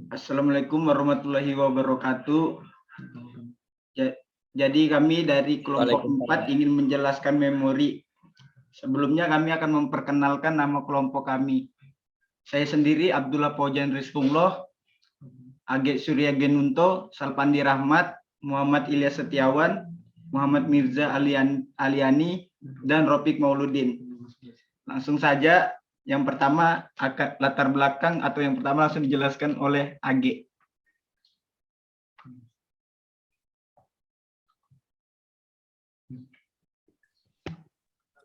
Assalamualaikum warahmatullahi wabarakatuh. Jadi kami dari kelompok 4 ingin menjelaskan memori. Sebelumnya kami akan memperkenalkan nama kelompok kami. Saya sendiri Abdullah Paujan Rizkumloh, Age Surya Genunto, Salpandi Rahmat, Muhammad Ilyas Setiawan, Muhammad Mirza Aliani, dan Ropik Mauludin. Langsung saja, yang pertama latar belakang atau yang pertama langsung dijelaskan oleh Age.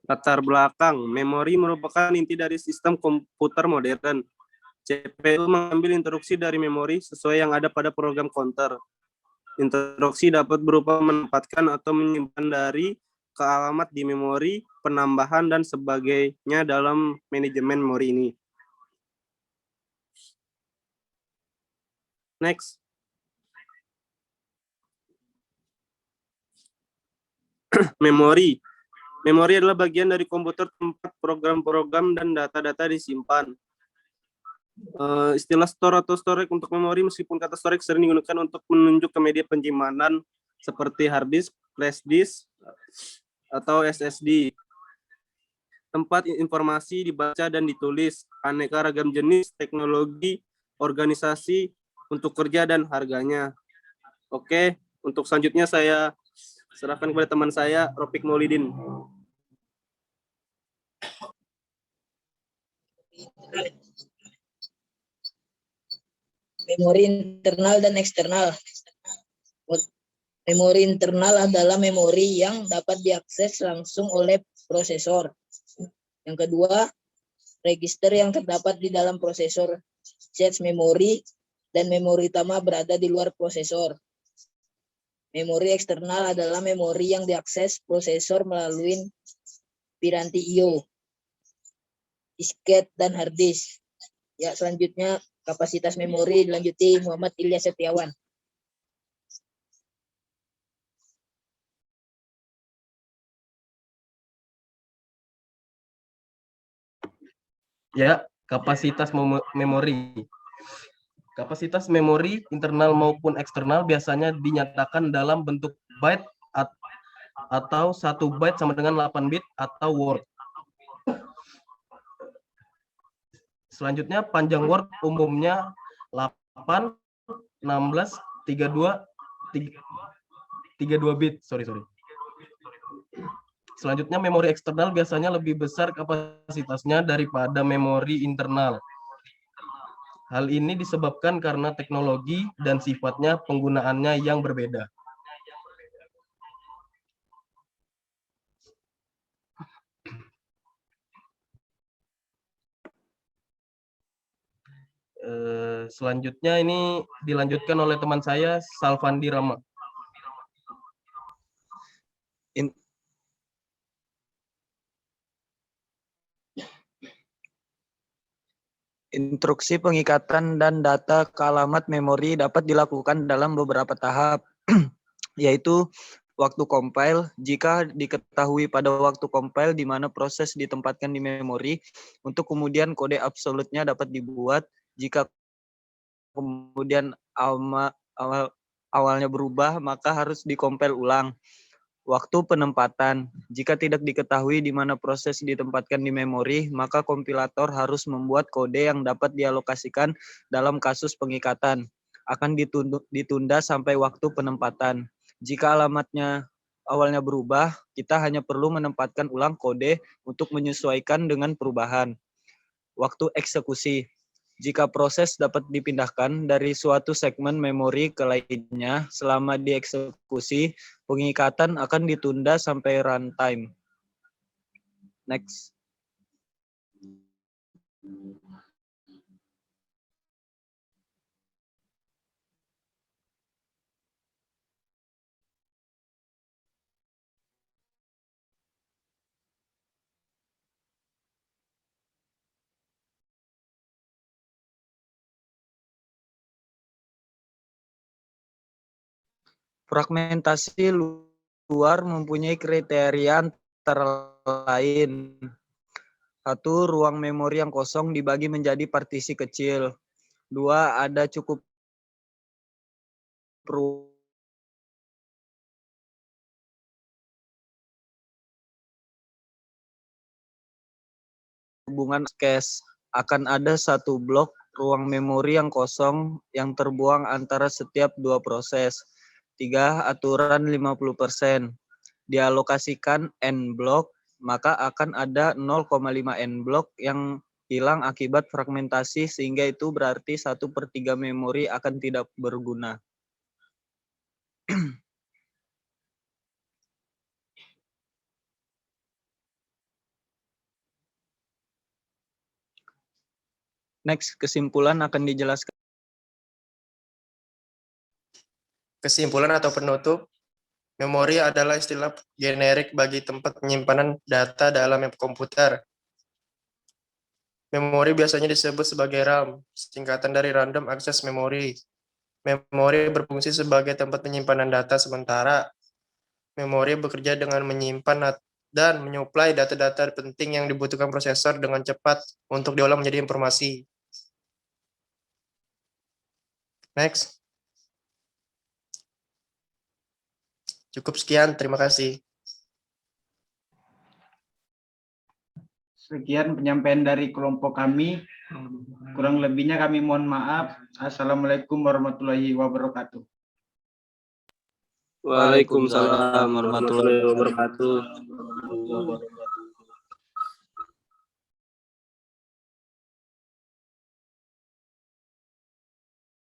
Latar belakang, memori merupakan inti dari sistem komputer modern. CPU mengambil instruksi dari memori sesuai yang ada pada program counter. Instruksi dapat berupa menempatkan atau menyimpan dari ke alamat di memori, penambahan, dan sebagainya dalam manajemen memori ini. Next. Memori. Memori adalah bagian dari komputer tempat program-program dan data-data disimpan. Istilah store atau storage untuk memori, meskipun kata storage sering digunakan untuk menunjuk ke media penyimpanan seperti hard disk, flash disk, atau SSD. Tempat informasi dibaca dan ditulis, aneka ragam jenis, teknologi, organisasi, untuk kerja dan harganya. Oke, untuk selanjutnya saya serahkan kepada teman saya, Ropik Maulidin. Memori internal dan eksternal. Memori internal adalah memori yang dapat diakses langsung oleh prosesor. Yang kedua, register yang terdapat di dalam prosesor. Cache memori dan memori utama berada di luar prosesor. Memori eksternal adalah memori yang diakses prosesor melalui piranti I/O, disket, dan hard disk. Ya, selanjutnya kapasitas memori dilanjuti Muhammad Ilyas Setiawan. Ya, kapasitas memori. Kapasitas memori internal maupun eksternal biasanya dinyatakan dalam bentuk byte atau 1 byte sama dengan 8 bit atau word. Selanjutnya panjang word umumnya 8, 16, 32 bit. Selanjutnya memori eksternal biasanya lebih besar kapasitasnya daripada memori internal. Hal ini disebabkan karena teknologi dan sifatnya penggunaannya yang berbeda. Selanjutnya ini dilanjutkan oleh teman saya, Salpandi Rahmat. Instruksi pengikatan dan data ke alamat memori dapat dilakukan dalam beberapa tahap, yaitu waktu compile, jika diketahui pada waktu compile di mana proses ditempatkan di memori, untuk kemudian kode absolutnya dapat dibuat, jika kemudian awalnya berubah, maka harus dikompil ulang. Waktu penempatan, jika tidak diketahui di mana proses ditempatkan di memori, maka kompilator harus membuat kode yang dapat dialokasikan dalam kasus pengikatan. Akan ditunda sampai waktu penempatan. Jika alamatnya awalnya berubah, kita hanya perlu menempatkan ulang kode untuk menyesuaikan dengan perubahan. Waktu eksekusi. Jika proses dapat dipindahkan dari suatu segmen memori ke lainnya selama dieksekusi, pengikatan akan ditunda sampai runtime. Next. Fragmentasi luar mempunyai kriteria antara lain. 1. Ruang memori yang kosong dibagi menjadi partisi kecil. Dua, ada cukup hubungan cache. Akan ada satu blok ruang memori yang kosong yang terbuang antara setiap dua proses. 3, aturan 50%. Dialokasikan N blok, maka akan ada 0,5 N blok yang hilang akibat fragmentasi, sehingga itu berarti 1/3 memori akan tidak berguna. Next, kesimpulan akan dijelaskan. Kesimpulan atau penutup, memori adalah istilah generik bagi tempat penyimpanan data dalam komputer. Memori biasanya disebut sebagai RAM, singkatan dari Random Access Memory. Memori berfungsi sebagai tempat penyimpanan data sementara. Memori bekerja dengan menyimpan dan menyuplai data-data penting yang dibutuhkan prosesor dengan cepat untuk diolah menjadi informasi. Next. Cukup sekian, terima kasih. Sekian penyampaian dari kelompok kami. Kurang lebihnya kami mohon maaf. Assalamualaikum warahmatullahi wabarakatuh. Waalaikumsalam warahmatullahi wabarakatuh.